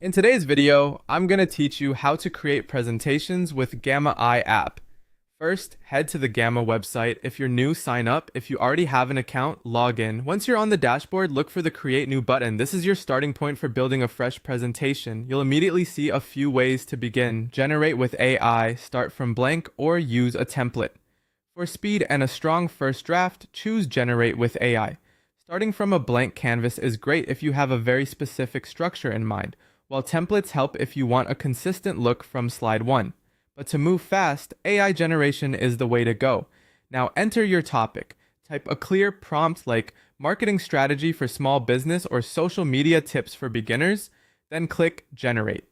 In today's video, I'm going to teach you how to create presentations with Gamma Eye app. First, head to the Gamma website. If you're new, sign up. If you already have an account, log in. Once you're on the dashboard, look for the Create New button. This is your starting point for building a fresh presentation. You'll immediately see a few ways to begin. Generate with AI, start from blank, or use a template. For speed and a strong first draft, choose Generate with AI. Starting from a blank canvas is great if you have a very specific structure in mind, while templates help if you want a consistent look from slide 1. But to move fast, AI generation is the way to go. Now enter your topic. Type a clear prompt like marketing strategy for small business or social media tips for beginners, then click Generate.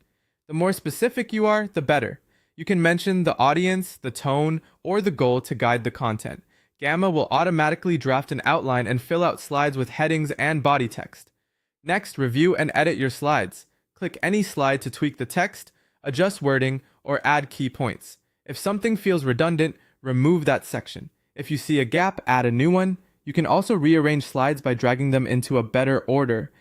The more specific you are, the better. You can mention the audience, the tone, or the goal to guide the content. Gamma will automatically draft an outline and fill out slides with headings and body text. Next, review and edit your slides. Click any slide to tweak the text, adjust wording, or add key points. If something feels redundant, remove that section. If you see a gap, add a new one. You can also rearrange slides by dragging them into a better order.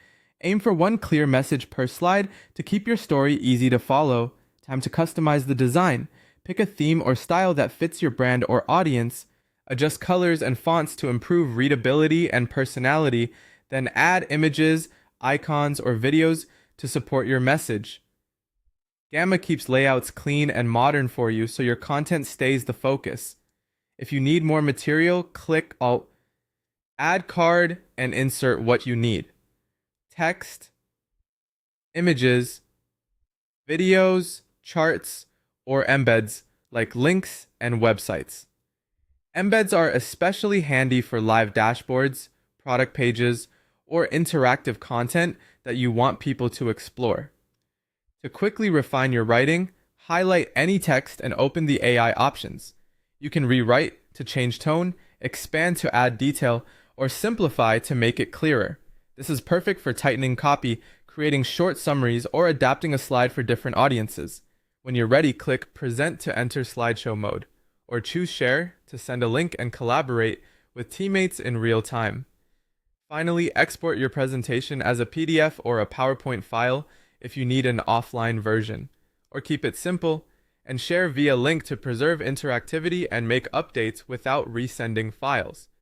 Aim for one clear message per slide to keep your story easy to follow. Time to customize the design. Pick a theme or style that fits your brand or audience. Adjust colors and fonts to improve readability and personality. Then add images, icons, or videos to support your message. Gamma keeps layouts clean and modern for you so your content stays the focus. If you need more material, click Alt, add card, and insert what you need. Text, images, videos, charts, or embeds like links and websites. Embeds are especially handy for live dashboards, product pages, or interactive content that you want people to explore. To quickly refine your writing, highlight any text and open the AI options. You can rewrite to change tone, expand to add detail, or simplify to make it clearer. This is perfect for tightening copy, creating short summaries, or adapting a slide for different audiences. When you're ready, click Present to enter slideshow mode, or choose Share to send a link and collaborate with teammates in real time. Finally, export your presentation as a PDF or a PowerPoint file if you need an offline version, or keep it simple and share via link to preserve interactivity and make updates without resending files.